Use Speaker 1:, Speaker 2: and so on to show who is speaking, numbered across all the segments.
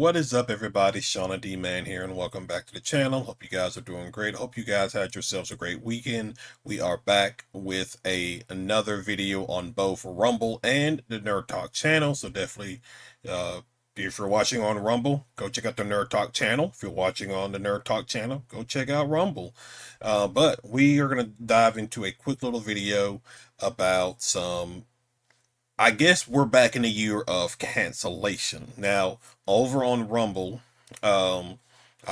Speaker 1: What is up, everybody? Shauna D Man here, and welcome back to the channel. Hope you guys are doing great. Hope you guys had yourselves a great weekend. We are back with another video on both Rumble and the Nerd Talk channel. So definitely, if you're watching on Rumble, go check out the Nerd Talk channel. If you're watching on the Nerd Talk channel, go check out Rumble. But we are gonna dive into a quick little video about some. I guess we're back in the year of cancellation. Now, over on Rumble, I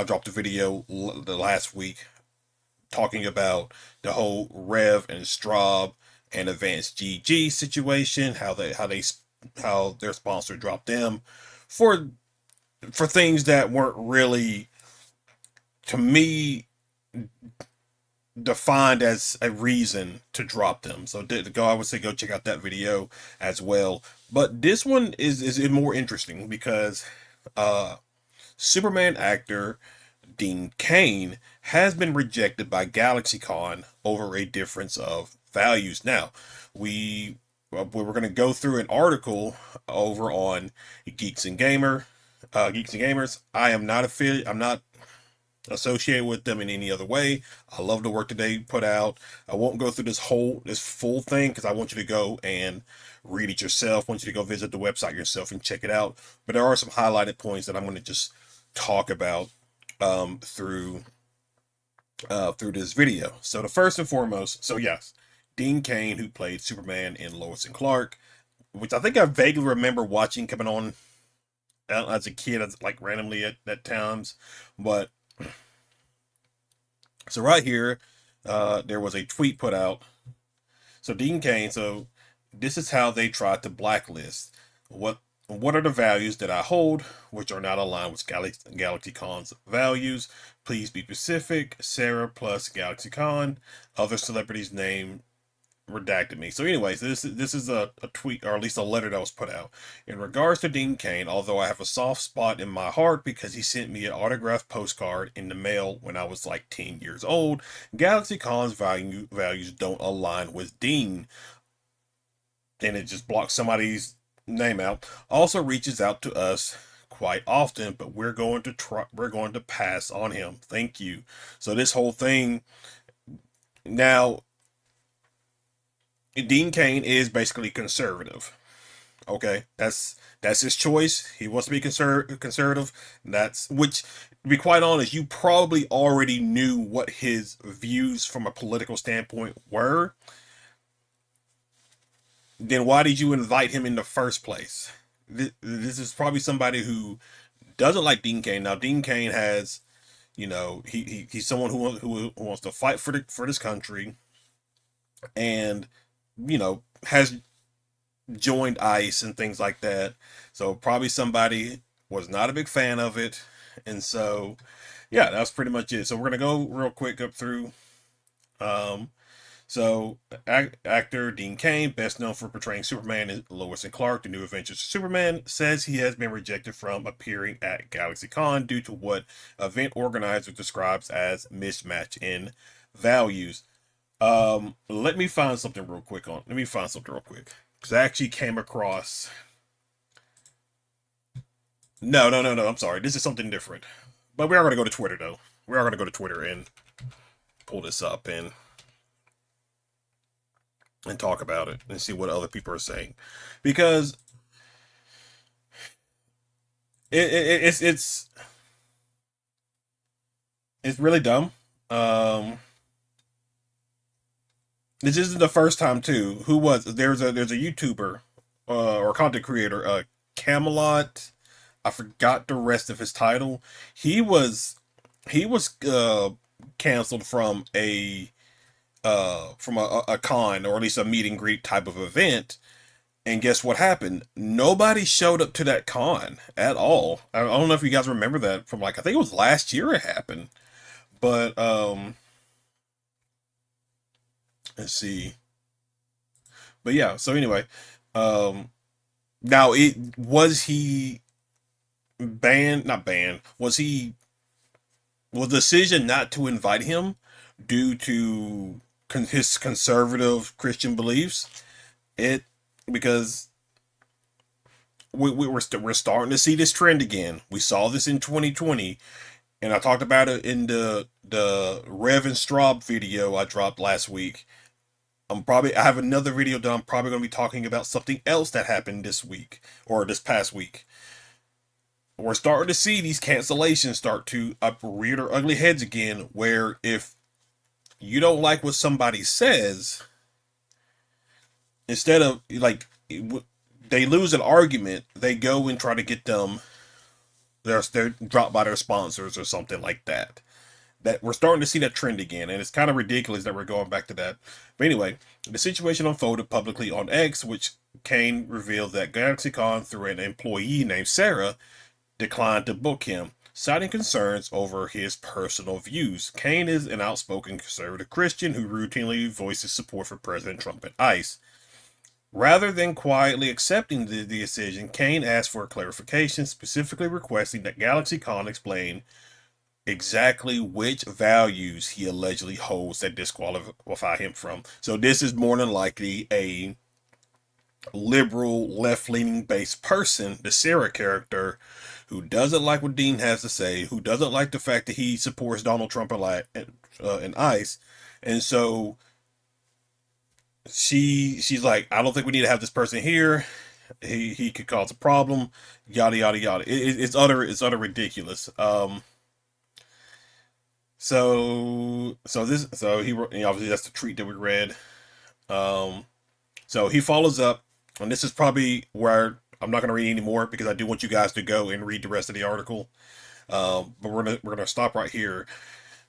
Speaker 1: dropped a video the last week talking about the whole Rev and Straub and Advanced GG situation, how their sponsor dropped them for things that weren't really, to me, defined as a reason to drop them. So I would say go check out that video as well. But this one is more interesting because Superman actor Dean Cain has been rejected by Galaxycon over a difference of values. Now, we were going to go through an article over on Geeks and Gamers. I am not affiliated. I'm not associated with them in any other way. I love the work that they put out. I won't go through this full thing because I want you to go and read it yourself. I want you to go visit the website yourself and check it out. But there are some highlighted points that I'm going to just talk about through this video. So the first and foremost, so yes, Dean Cain, who played Superman in Lois and Clark, which I think I vaguely remember watching coming on as a kid, like randomly at times, but so right here, there was a tweet put out. So Dean Cain, so this is how they tried to blacklist. What are the values that I hold, which are not aligned with Galaxycon's values? Please be specific. Sarah plus Galaxycon. Other celebrities' name redacted me. So anyways, this is a tweet, or at least a letter that was put out. In regards to Dean Cain, although I have a soft spot in my heart because he sent me an autographed postcard in the mail when I was like 10 years old, Galaxycon's values don't align with Dean. And it just blocks somebody's name out. Also reaches out to us quite often, but we're going to pass on him. Thank you. So this whole thing now, Dean Cain is basically conservative. Okay, that's his choice. He wants to be conservative. That's which, to be quite honest, you probably already knew what his views from a political standpoint were. Then why did you invite him in the first place? This is probably somebody who doesn't like Dean Cain. Now, Dean Cain has, he's someone who wants to fight for this country, and has joined ICE and things like that. So probably somebody was not a big fan of it. And so, yeah, that's pretty much it. So we're going to go real quick up through. Um, so actor Dean Cain, best known for portraying Superman in Lois and Clark, The New Adventures of Superman, says he has been rejected from appearing at GalaxyCon due to what event organizer describes as mismatch in values. Let me find something real quick because I actually came across. No, no, no, no. I'm sorry. This is something different. But we are going to go to Twitter though. We are going to go to Twitter and pull this up and talk about it and see what other people are saying, because it's really dumb. This isn't the first time too. There's a YouTuber or content creator, Camelot. I forgot the rest of his title. He was canceled from a con, or at least a meet and greet type of event. And guess what happened? Nobody showed up to that con at all. I don't know if you guys remember that from, like, I think it was last year it happened. But let's see. But yeah, so anyway, um now it was he banned, not banned, was the decision not to invite him due to his conservative Christian beliefs? It Because we're starting to see this trend again. We saw this in 2020, and I talked about it in the Rev and Straub video I dropped last week. I have another video that I'm probably going to be talking about something else that happened this week or this past week. We're starting to see these cancellations start to rear their ugly heads again, where if you don't like what somebody says, instead of like they lose an argument, they go and try to get them they're dropped by their sponsors or something like that. That we're starting to see that trend again, and it's kind of ridiculous that we're going back to that. But anyway, the situation unfolded publicly on X, which Cain revealed that Galaxycon, through an employee named Sarah, declined to book him, citing concerns over his personal views. Cain is an outspoken conservative Christian who routinely voices support for President Trump and ICE. Rather than quietly accepting the decision, Cain asked for a clarification, specifically requesting that Galaxycon explain exactly which values he allegedly holds that disqualify him from. So this is more than likely a liberal, left-leaning based person, the Sarah character, who doesn't like what Dean has to say, who doesn't like the fact that he supports Donald Trump and ICE, and so she's like, I don't think we need to have this person here. He could cause a problem, yada yada yada. It's utter ridiculous. So he obviously that's the tweet that we read. So he follows up, and this is probably where I'm not going to read anymore because I do want you guys to go and read the rest of the article. But we're gonna stop right here.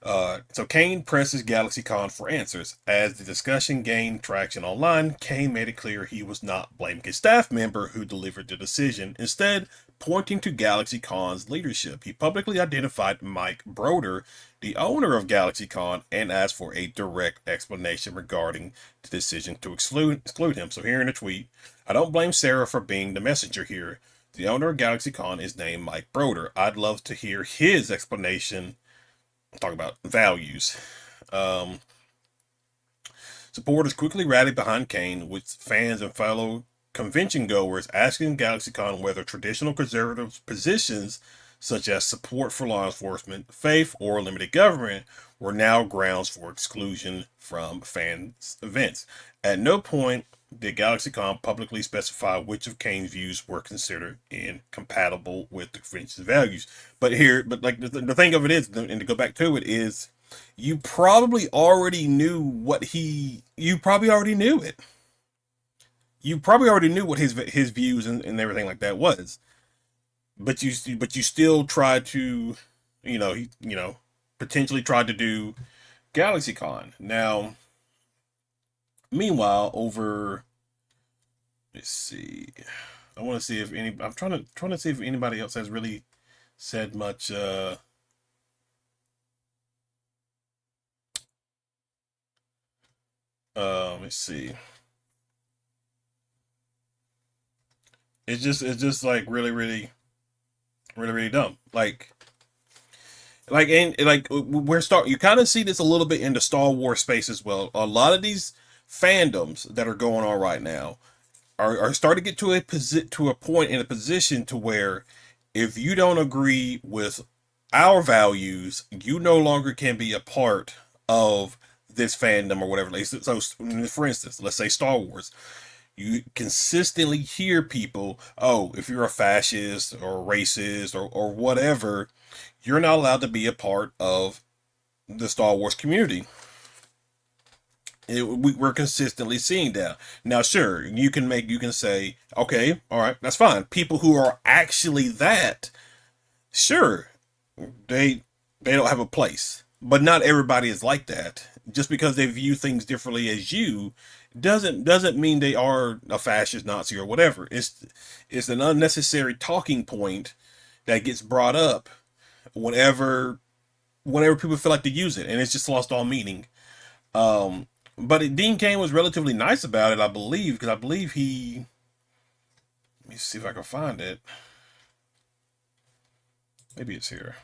Speaker 1: So Cain presses Galaxycon for answers. As the discussion gained traction online, Cain made it clear he was not blaming a staff member who delivered the decision, instead pointing to Galaxycon's leadership. He publicly identified Mike Broder, the owner of Galaxycon, and asked for a direct explanation regarding the decision to exclude him. So here in a tweet, I don't blame Sarah for being the messenger here. The owner of Galaxycon is named Mike Broder. I'd love to hear his explanation. Talk about values. Supporters quickly rallied behind Cain, with fans and fellow convention goers asking Galaxycon whether traditional conservative positions, such as support for law enforcement, faith, or limited government, were now grounds for exclusion from fans' events. At no point did Galaxycon publicly specify which of Cain's views were considered incompatible with the convention's values. But like the thing of it is, and to go back to it, is you probably already knew you probably already knew it. You probably already knew what his views and everything like that was. But you still tried to, potentially tried to do Galaxycon. Now, meanwhile, let's see. I want to see if I'm trying to see if anybody else has really said much. Let's see. It's just like really dumb. You kind of see this a little bit in the Star Wars space as well. A lot of these fandoms that are going on right now are starting to get to a point in a position to where if you don't agree with our values, you no longer can be a part of this fandom or whatever. So, for instance, let's say Star Wars. You consistently hear people, oh, if you're a fascist or racist or whatever, you're not allowed to be a part of the Star Wars community. We're consistently seeing that. Now, sure, you can say, okay, all right, that's fine. People who are actually that, sure, they don't have a place. But not everybody is like that. Just because they view things differently as you doesn't mean they are a fascist, Nazi, or whatever. It's an unnecessary talking point that gets brought up whenever people feel like to use it, and it's just lost all meaning. But Dean Cain was relatively nice about it, I believe, because I believe he. Let me see if I can find it. Maybe it's here.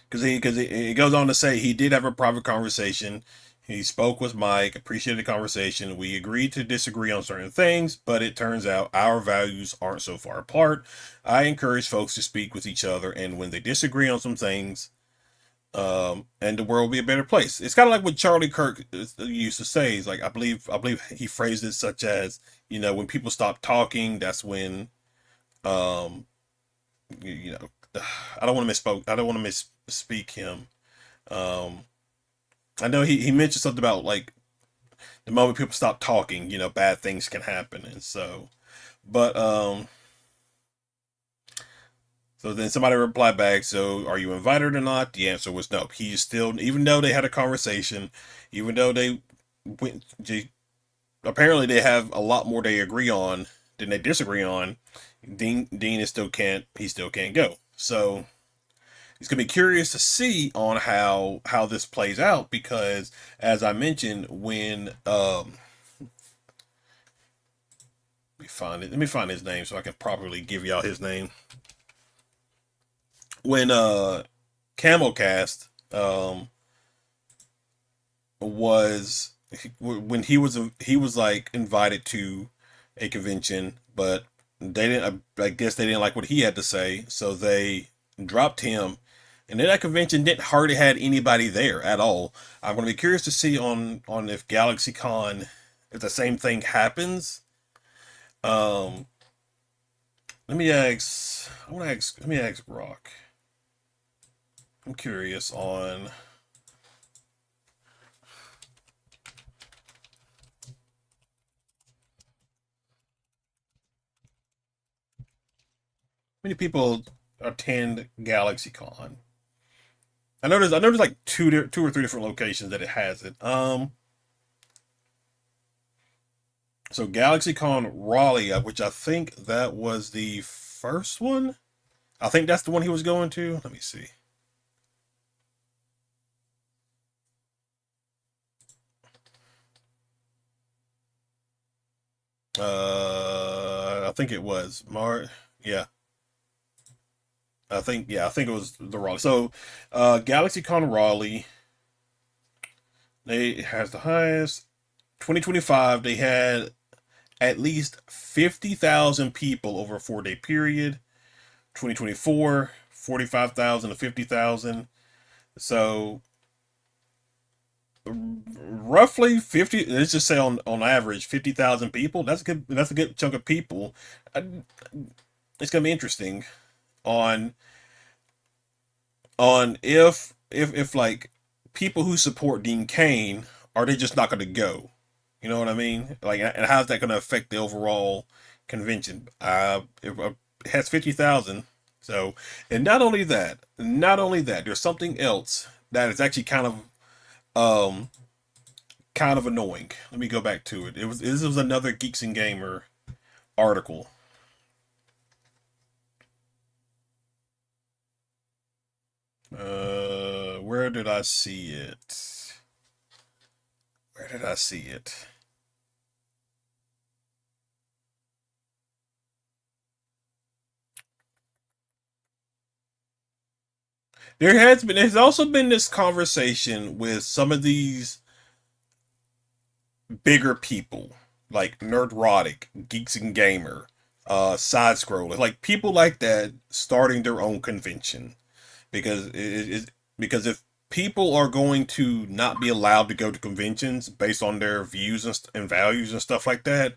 Speaker 1: Because it goes on to say he did have a private conversation. He spoke with Mike, appreciated the conversation. We agreed to disagree on certain things, but it turns out our values aren't so far apart. I encourage folks to speak with each other, and when they disagree on some things, and the world will be a better place. It's kind of like what Charlie Kirk used to say. He's like, I believe he phrased it such as, when people stop talking, that's when, um, you know, I don't want to misspoke. I don't want to misspeak him. Um, I know he mentioned something about like the moment people stop talking, bad things can happen, and but so then somebody replied back, so are you invited or not? The answer was no. He's still, even though they had a conversation, even though they went, apparently they have a lot more they agree on than they disagree on. Dean he still can't go. So it's gonna be curious to see on how this plays out because, as I mentioned, when let me find it. Let me find his name so I can properly give y'all his name. When Camelcast was when he was like invited to a convention, but they didn't. I guess they didn't like what he had to say, so they dropped him. And then that convention didn't hardly had anybody there at all. I'm going to be curious to see on if Galaxycon, if the same thing happens. Um, let me ask. I want to ask. Let me ask Brock. I'm curious on. Many people attend GalaxyCon. I know there's like two or three different locations that it has it. So GalaxyCon Raleigh, which I think that was the first one. I think that's the one he was going to. Let me see. I think it was Yeah, I think it was the Raleigh. So, GalaxyCon Raleigh, they has the highest. 2025, they had at least 50,000 people over a 4 day period. 2024, 45,000 to 50,000. So roughly 50, let's just say on average 50,000 people. That's a good chunk of people. It's going to be interesting on if like people who support Dean Cain, are they just not going to go? You know what I mean? Like, and how's that going to affect the overall convention? It has 50,000. So, and not only that, there's something else that is actually um kind of annoying. Let me go back to it. This was another Geeks and Gamer article. Where did I see it? Where did I see it? There's also been this conversation with some of these bigger people, like Nerdrotic, Geeks and Gamer, Side Scroller, like people like that starting their own convention because because if people are going to not be allowed to go to conventions based on their views and values and stuff like that,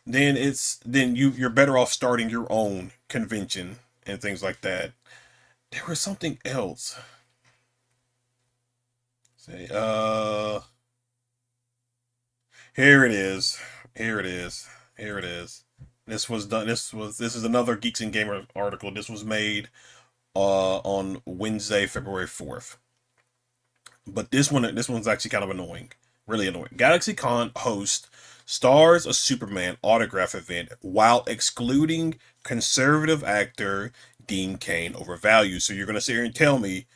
Speaker 1: then you're better off starting your own convention and things like that. There was something else. Say, here it is. Here it is. Here it is. This was done. This is another Geeks and Gamer article. This was made on Wednesday, February 4th. But this one's actually kind of annoying. Really annoying. GalaxyCon hosts stars a Superman autograph event while excluding conservative actor Dean Cain over value. So you're gonna sit here and tell me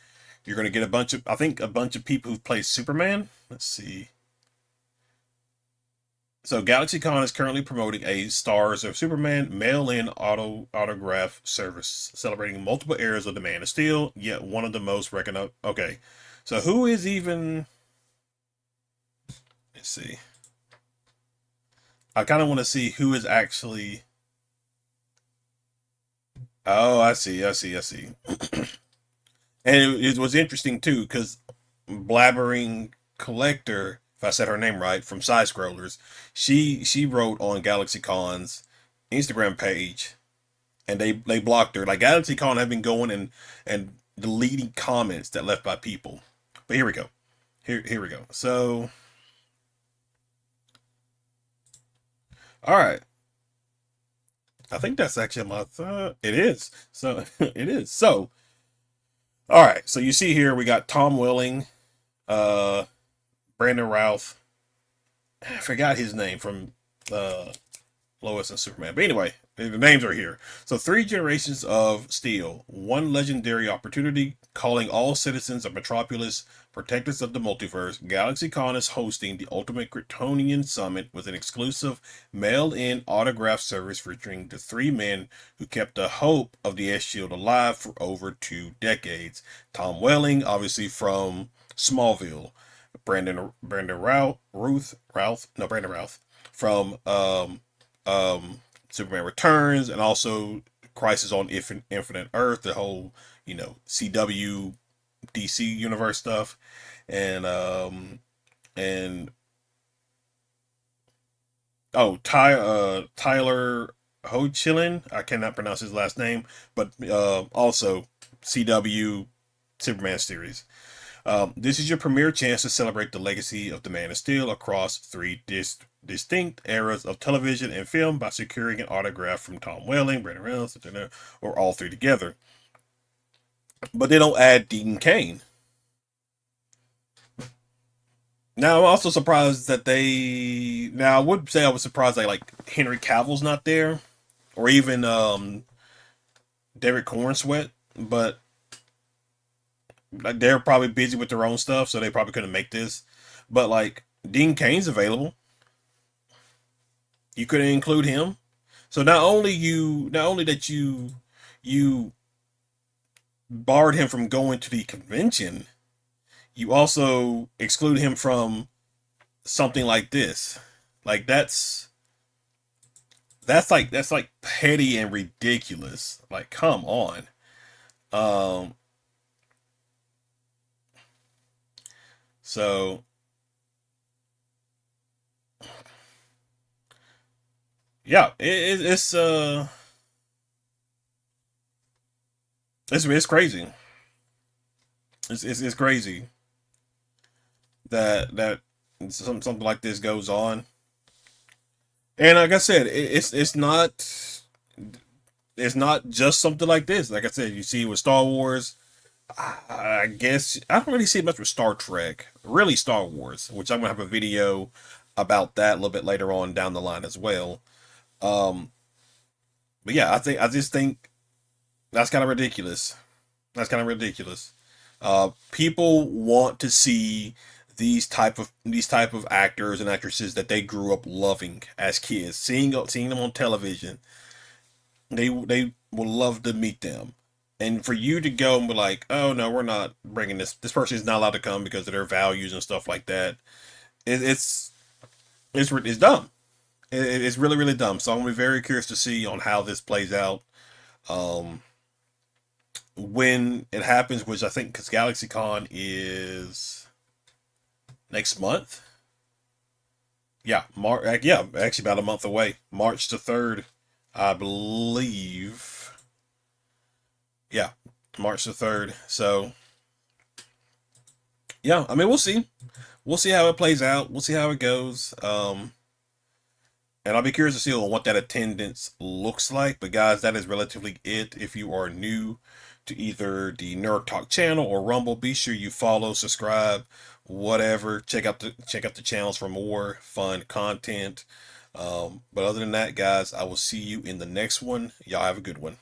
Speaker 1: you're gonna get a bunch of people who've played Superman. Let's see. So GalaxyCon is currently promoting a Stars of Superman mail-in autograph service, celebrating multiple eras of the Man of Steel. Yet one of the most recognized. Okay, so who is even? Let's see. I kind of want to see who is actually. Oh, I see. I see. I see. And it was interesting too, because Blabbering Collector, if I said her name right, from Side Scrollers, she wrote on Galaxycon's Instagram page, and they blocked her. Like Galaxycon have been going and deleting comments that left by people. But here we go. Here we go. So, all right. I think that's actually my it is. So it is. So, all right. So you see here we got Tom Welling, uh Brandon Routh. I forgot his name from uh Lois and Superman. But anyway, the names are here. So, three generations of steel, one legendary opportunity, calling all citizens of Metropolis protectors of the multiverse. GalaxyCon is hosting the Ultimate Kryptonian Summit with an exclusive mail-in autograph service featuring the three men who kept the hope of the S-Shield alive for over 2 decades. Tom Welling, obviously from Smallville. Brandon Routh from Superman Returns, and also Crisis on Infinite Earth, the whole CW DC universe stuff, and oh Tyler Hoechlin, I cannot pronounce his last name, but also CW Superman series. This is your premier chance to celebrate the legacy of the Man of Steel across three distinct eras of television and film by securing an autograph from Tom Welling, Brandon Reynolds, or all three together. But they don't add Dean Cain. Now I'm also surprised that they. Now I would say I was surprised that like Henry Cavill's not there, or even Derek Cornsweet, but like they're probably busy with their own stuff, so they probably couldn't make this. But like Dean Cain's available. You couldn't include him. So not only that you barred him from going to the convention, you also exclude him from something like this. Like that's like petty and ridiculous. Like come on. Um so yeah, it's crazy. It's crazy that something like this goes on. And like I said, it's not just something like this. Like I said, you see with Star Wars, I guess I don't really see much with Star Trek. Really, Star Wars, which I'm gonna have a video about that a little bit later on down the line as well. Um, but yeah, I just think that's kind of ridiculous. That's kind of ridiculous. People want to see these type of actors and actresses that they grew up loving as kids, seeing them on television. They will love to meet them, and for you to go and be like, oh no, we're not bringing this. This person is not allowed to come because of their values and stuff like that. It, it's it's dumb. It's really dumb. So I'm gonna be very curious to see on how this plays out. Um, when it happens, which I think because GalaxyCon is next month. Yeah, yeah, actually about a month away. March the 3rd, I believe. Yeah, March the 3rd. So yeah, I mean we'll see. We'll see how it plays out. We'll see how it goes. And I'll be curious to see what that attendance looks like. But guys, that is relatively it. If you are new to either the Nerd Talk channel or Rumble, be sure you follow, subscribe, whatever. Check out the channels for more fun content. But other than that, guys, I will see you in the next one. Y'all have a good one.